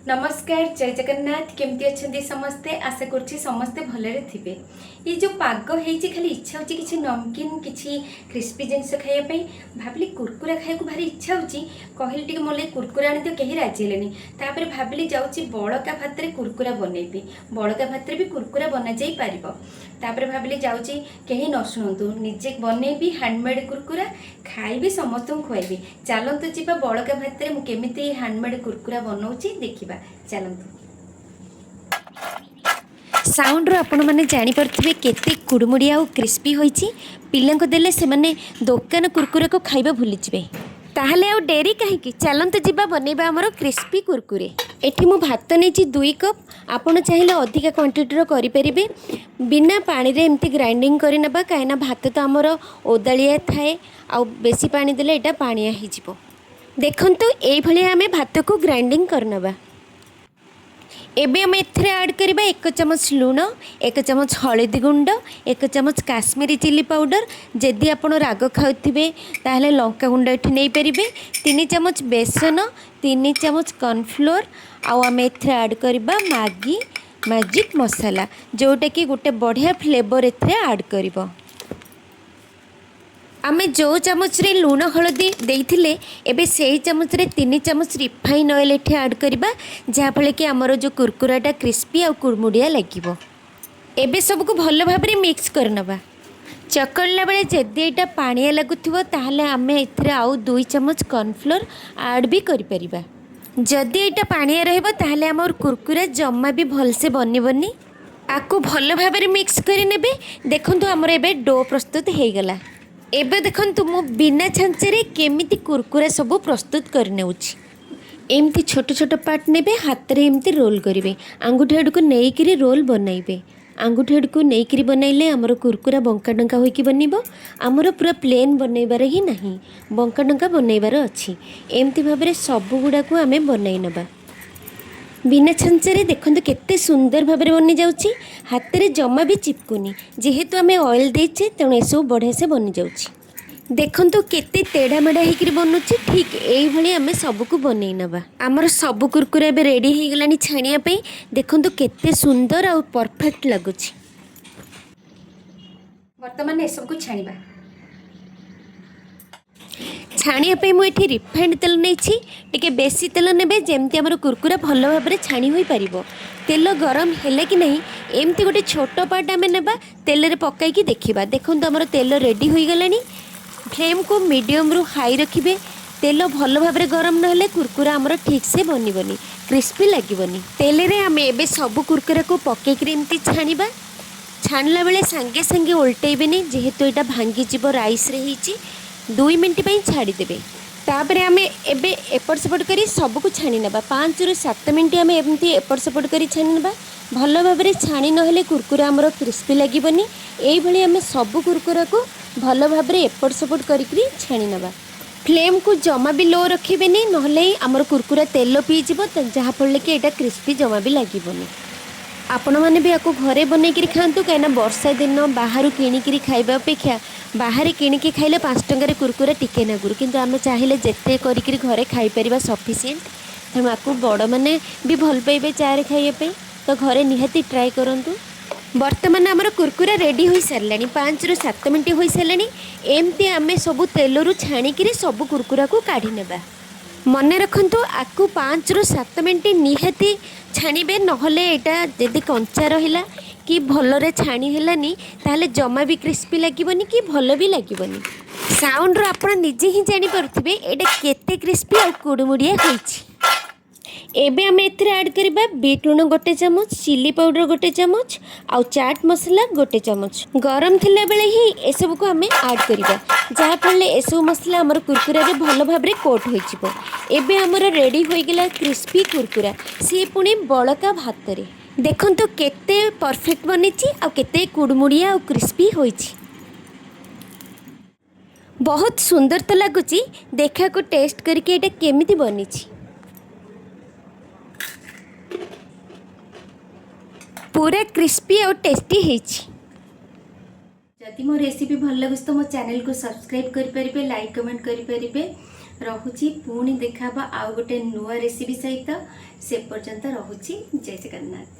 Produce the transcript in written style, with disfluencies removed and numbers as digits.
नमस्कार जय जगन्नाथ केमती अच्छे समस्ते आशा करुँचे समस्ते भलरे थे। ये जो पाग होती खाली इच्छा होची किसी नमकीन किसी क्रिस्पी जिनस खायापी भाविली कुरकुरा खाया भारी इच्छा होची कहली टे मोल कुरकुरा आनी तो कहीं राजी हेलेनी भाविली जाऊँगी बड़का भात में कुरकुरा बनैबी बड़का भात भी कुरकुरा बना जाई पारिबो भाविली जाऊँगी कहीं न शुणु निजे बनैबी हैंडमेड कुरकुरा खाइबी समस्त खुआबी चलतु जी बड़का भात में मुझे हैंडमेड कुरकुरा बनाऊँगी देखा चलतु साउंड आपण मैंने जापे केते कुड़मुड़िया और क्रिस्पी होइछि पिलांको देले से माने दुकान कुरकुरा को खाइबा भूली जिवे ताहले आ डेरी कहीं चलतु जीवा बनैबा हमर क्रिस्पी कुरकुरे। एठी मु भात नहीं 2 कप आपण चाहिए अधिका क्वांटिटी करि परिबे बिना पानी रे एमती ग्राइंडिंग करि नबा काइना भात तो हमर ओदालिया थाए आ बेसी पानी देले एटा पानिया हि जिवो। देखंतु एई भली आमे भात को ग्राइंडिंग करनबा। एबे हम एथरे ऐड करबा 1 चमच लूण 1 चमच हळदी गुंड 1 चमच काश्मीरी चिली पाउडर जदि आपण राग खाउथिबे ताहले लंका गुंड एठी नै परिबे 3 चमच बेसन 3 चमच कॉर्नफ्लोर आउ आम एथरे ऐड करबा मैगी मैजिक मसाला जोटा कि गोटे बढ़िया फ्लेवर एथरे ऐड करबो। आमे जो चामच रे लूण हलदी देइथिले एबे सेही चामच रे 3 चमच रिफाइन ऑयल एठी ऐड करबा जहाँफल कि आमर जो कुरकुराटा क्रिस्पी आ कुड़मुड़िया लगिबो। एबे सबको भल भाबरे मिक्स करनबा। चकड़ला बेले जदि एटा पानिया लागुथिबो ताहले आमे एथरे आउ 2 चमच कॉर्नफ्लोर ऐड भी करि परिबा। जदि एटा पानिया रहइबो ताहले आमर कुरकुरा जम्मा भी भल से बनिबोनी। आकु भल भाबरे मिक्स करि नेबे। देखंतु आमर एबे डो प्रस्तुत हे गला। एबे देखंतु मु बिना छांचरे केमिति कुरकुरा सब प्रस्तुत करने एमती छोट छोट पार्ट नेबे हाथ रे एमती रोल करिवे आंगुठी हेड को नेइकिरी रोल बनाइबे आंगुठी हेड को नेइकिरी बनाइले हमर कुरकुरा बंका डंका होइकी बनिबो हमर पूरा प्लेन बनैबार ही नाही बंका डंका बनैबार अछि। एमती भाबरे सब गुडा को आमे बनाइ नबा बिना छांचरे देखंतु केते सुंदर भाबरे बनि जाउची हाथ रे जमा भी चिपकुनी जेहेतु आमे ऑयल देचे तेणु एसबू बढ़िया से बनि जाउची। देखंतु केते तेढ़ा मेढ़ा होकर बनुची ठीक एई भली आमे सबको बनई नबा। आमर सब कुरकुरा एबे रेडी हो गलानी छाणिया पे देखंतु केते सुंदर और परफेक्ट लागुची। वर्तमान ए सब को छाणिबा छाणिया पे मु एठी रिफाइंड तेल नेछि टिके बेसी तेल नेबे जेमती हमर कुरकुरा भल भाबरे छाणी होई परिबो। तेल गरम हेले कि नहीं एमती गोटे छोट पार्ट आमे नेबा तेल रे पकाई कि देखिबा। देखंतु हमर तेल रेडी होई गलानी फ्लेम को मीडियम रु हाई रखिबे तेल भल भाबरे गरम नहेले कुरकुरा हमर ठीक से बनिबोनी क्रिस्पी लागिबोनी। तेल रे आमे एबे सब कुरकुरा को पकाई कि एमती छाणिबा छाणला बेले संगे संगे उल्टेइबेनी जेहेतु एटा भांगी जिवो राइस रे हिची 2 मिनट पर छाड़ीदे तापर आम एबे एपट सेपट कर सबको छाणी नबा 5 ରୁ 7 मिनट आम एमती एपट सेपट कर छाणी नबा भल भाव में छाणी नहेले कुरकुरा आमर क्रिस्पी लगिबनी। एई भली आम सब कुरकुरा को भल भाव में एपट सेपट करी छाणी नबा। फ्लेम को जमा भी लो रखिबेनी नहले आमर कुरकुरा तेल पी जिवो जहाँफल कि एटा क्रिस्पी जमा भी लगिबनी। आपण मैंने भी आपको घरे बनईकरी खातु कहीं वर्षा दिन बाहर किणिकी खाइबा अपेक्षा बाहर किणिकी खाइले 5 टंकार कुरकुरा टिके नागुर किंतु आम चाहिए जिते करी घरे खाईपर सफिसीयंट तेणु आपको बड़ मैंने भी भल पाइबे चारे खाइबा तो घरे निहाती ट्राए करूँ। बर्तमान आमर कुरकुरा रेडी हो सारे 5 ରୁ 7 मिनट हो सारे एमती आम सब तेलू छाणिकी सब कुरकुरा को काढ़ी नेबा। मन रखु आकु 5 ରୁ 7 मिनट निहाती छाणीबे नहले एटा जदि कंचा रहिला कि भलरे छाणी हेलानी ताहले जमा भी क्रिस्पी लागिबनी कि भल भी लागिबनी। साउंड रो आपण निजे ही जानि परथिबे एटा केते क्रिस्पी आ कुडमुडिया होईछि। एबे हम एथरे ऐड करबा बीट लूण 1 चमच चिली पाउडर 1 चमच आ चाट मसला 1 चमच गरम थिला बेले ही ए सब को हमें ऐड करबा जहाँ फल ए सब मसला हमर कुरकुरा रे भल भाबरे कोट होई जिवो। एबे हमर रेडी होई गेला क्रिस्पी कुरकुरा सी पुणी बळका भात रे देखंतु केते परफेक्ट बनिछि आ केते कुडमुडिया आ क्रिस्पी होईछि। बहुत सुंदर तो लागुछि देखा को टेस्ट करके एटा केमिति बनिछि पूरा क्रिस्पी और टेस्टी होइछि। जदि मो रेसिपी भल लगे तो मो चैनल को सब्सक्राइब करें लाइक कमेंट करें ରହୁଛି। ପୁଣି ଦେଖାହେବା ଆଉ ଗୋଟେ ନୂଆ ରେସିପି ସହିତ। ସେ ପର୍ଯ୍ୟନ୍ତ ରହୁଛି। ଜୟ ଜଗନ୍ନାଥ।